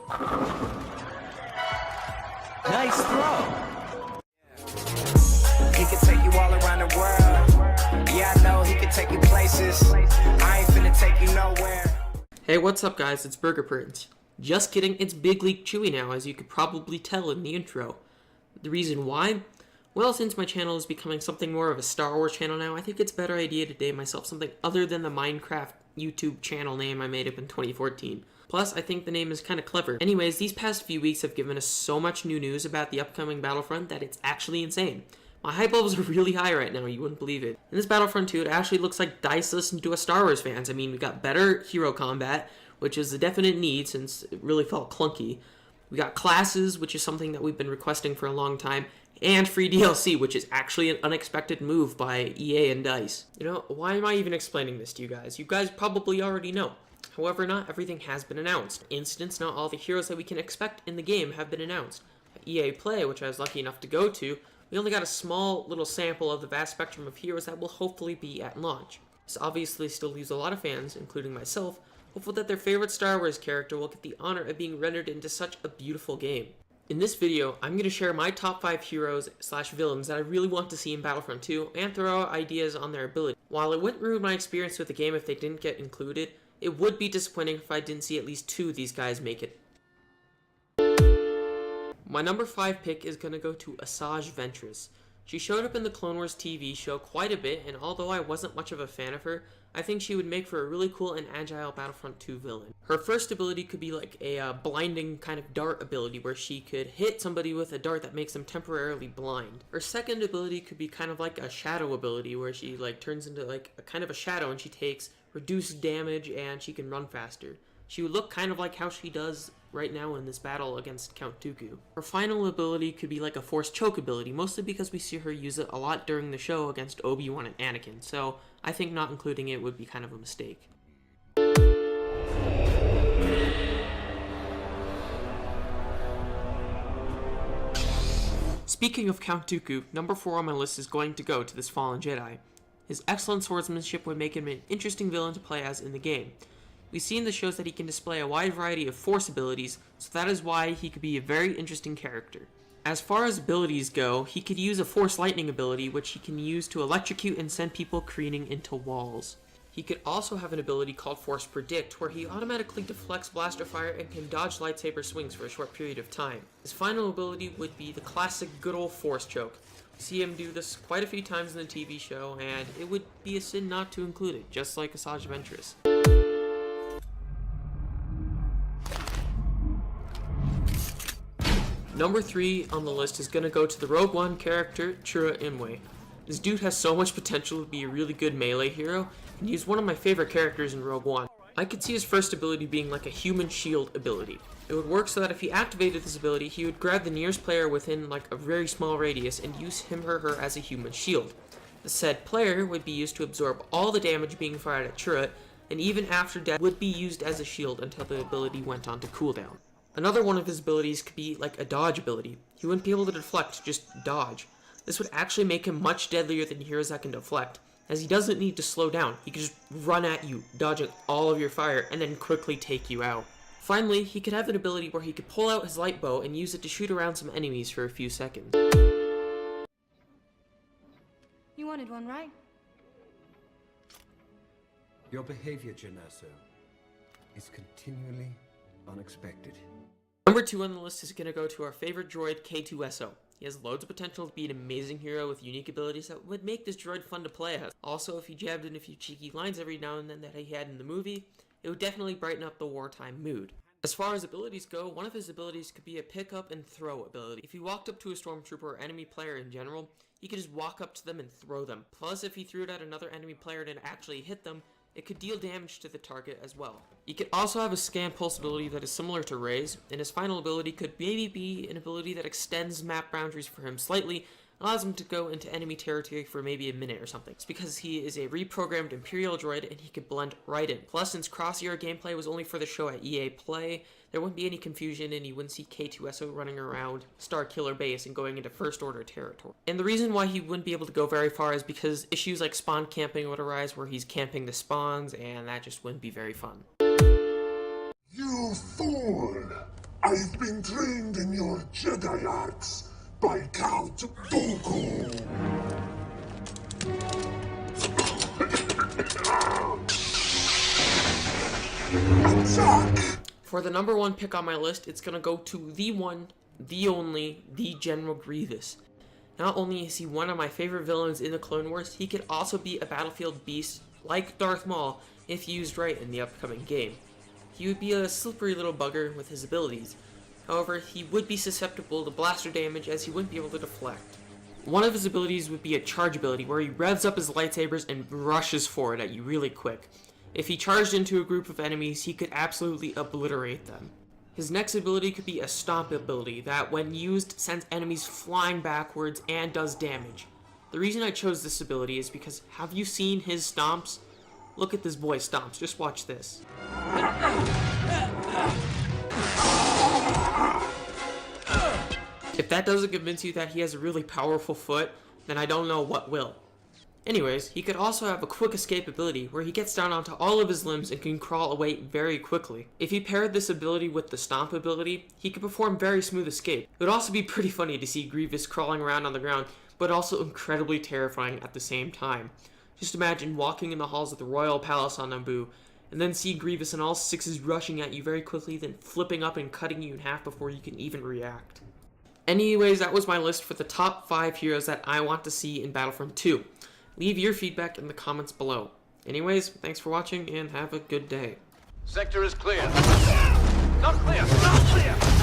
Nice throw. He can take you all around the world. Yeah, I know he can take you places. I ain't finna take you nowhere. Hey, what's up guys, it's Burger Prince. Just kidding, it's BigLeagueChewie now, as you could probably tell in the intro. The reason why? Well, since my channel is becoming something more of a Star Wars channel now, I think it's a better idea to name myself something other than the Minecraft YouTube channel name I made up in 2014. Plus, I think the name is kind of clever. Anyways, these past few weeks have given us so much new news about the upcoming Battlefront that it's actually insane. My hype levels are really high right now, you wouldn't believe it. In this Battlefront 2, it actually looks like DICE listened to us Star Wars fans. I mean, we got better hero combat, which is a definite need since it really felt clunky. We got classes, which is something that we've been requesting for a long time, and free DLC, which is actually an unexpected move by EA and DICE. You know, why am I even explaining this to you guys? You guys probably already know. However, not everything has been announced. For instance, not all the heroes that we can expect in the game have been announced. At EA Play, which I was lucky enough to go to, we only got a small little sample of the vast spectrum of heroes that will hopefully be at launch. This obviously still leaves a lot of fans, including myself, hopeful that their favorite Star Wars character will get the honor of being rendered into such a beautiful game. In this video, I'm going to share my top 5 heroes / villains that I really want to see in Battlefront 2 and throw out ideas on their ability. While it wouldn't ruin my experience with the game if they didn't get included, it would be disappointing if I didn't see at least 2 of these guys make it. My number 5 pick is going to go to Asajj Ventress. She showed up in the Clone Wars TV show quite a bit, and although I wasn't much of a fan of her, I think she would make for a really cool and agile Battlefront 2 villain. Her first ability could be like a blinding kind of dart ability where she could hit somebody with a dart that makes them temporarily blind. Her second ability could be kind of like a shadow ability where she like turns into like a kind of a shadow and she takes reduced damage and she can run faster. She would look kind of like how she does right now in this battle against Count Dooku. Her final ability could be like a Force Choke ability, mostly because we see her use it a lot during the show against Obi-Wan and Anakin, so I think not including it would be kind of a mistake. Speaking of Count Dooku, number 4 on my list is going to go to this fallen Jedi. His excellent swordsmanship would make him an interesting villain to play as in the game. We see in the shows that he can display a wide variety of Force abilities, so that is why he could be a very interesting character. As far as abilities go, he could use a Force Lightning ability, which he can use to electrocute and send people careening into walls. He could also have an ability called Force Predict, where he automatically deflects blaster fire and can dodge lightsaber swings for a short period of time. His final ability would be the classic good old Force Choke. We see him do this quite a few times in the TV show, and it would be a sin not to include it, just like Asajj Ventress. Number 3 on the list is going to go to the Rogue One character, Chura Imwe. This dude has so much potential to be a really good melee hero, and he's one of my favorite characters in Rogue One. I could see his first ability being like a human shield ability. It would work so that if he activated this ability, he would grab the nearest player within like a very small radius and use him or her as a human shield. The said player would be used to absorb all the damage being fired at Chura, and even after death would be used as a shield until the ability went on to cooldown. Another one of his abilities could be like a dodge ability. He wouldn't be able to deflect, just dodge. This would actually make him much deadlier than heroes that can deflect, as he doesn't need to slow down. He can just run at you, dodging all of your fire, and then quickly take you out. Finally, he could have an ability where he could pull out his light bow and use it to shoot around some enemies for a few seconds. You wanted one, right? Your behavior, Janasso, is continually unexpected. Number 2 on the list is going to go to our favorite droid, K2SO. He has loads of potential to be an amazing hero with unique abilities that would make this droid fun to play as. Also, if he jabbed in a few cheeky lines every now and then that he had in the movie, it would definitely brighten up the wartime mood. As far as abilities go, one of his abilities could be a pick up and throw ability. If he walked up to a stormtrooper or enemy player in general, he could just walk up to them and throw them. Plus, if he threw it at another enemy player and it actually hit them, it could deal damage to the target as well. He could also have a scan pulse ability that is similar to Rey's, and his final ability could maybe be an ability that extends map boundaries for him slightly, allows him to go into enemy territory for maybe a minute or something. It's because he is a reprogrammed Imperial droid and he could blend right in. Plus, since cross-era gameplay was only for the show at EA Play, there wouldn't be any confusion and you wouldn't see K2SO running around Star Killer Base and going into First Order territory. And the reason why he wouldn't be able to go very far is because issues like spawn camping would arise where he's camping the spawns, and that just wouldn't be very fun. You fool! I've been trained in your Jedi arts by Count Dooku. Attack! For the number one pick on my list, it's gonna go to the one, the only, the General Grievous. Not only is he one of my favorite villains in the Clone Wars, he could also be a battlefield beast like Darth Maul if used right in the upcoming game. He would be a slippery little bugger with his abilities. However, he would be susceptible to blaster damage as he wouldn't be able to deflect. One of his abilities would be a charge ability where he revs up his lightsabers and rushes forward at you really quick. If he charged into a group of enemies, he could absolutely obliterate them. His next ability could be a stomp ability that, when used, sends enemies flying backwards and does damage. The reason I chose this ability is because, have you seen his stomps? Look at this boy's stomps, just watch this. If that doesn't convince you that he has a really powerful foot, then I don't know what will. Anyways, he could also have a quick escape ability where he gets down onto all of his limbs and can crawl away very quickly. If he paired this ability with the stomp ability, he could perform very smooth escape. It would also be pretty funny to see Grievous crawling around on the ground, but also incredibly terrifying at the same time. Just imagine walking in the halls of the Royal Palace on Naboo, and then see Grievous and all sixes rushing at you very quickly, then flipping up and cutting you in half before you can even react. Anyways, that was my list for the top 5 heroes that I want to see in Battlefront 2. Leave your feedback in the comments below. Anyways, thanks for watching and have a good day. Sector is clear. Not clear! Not clear!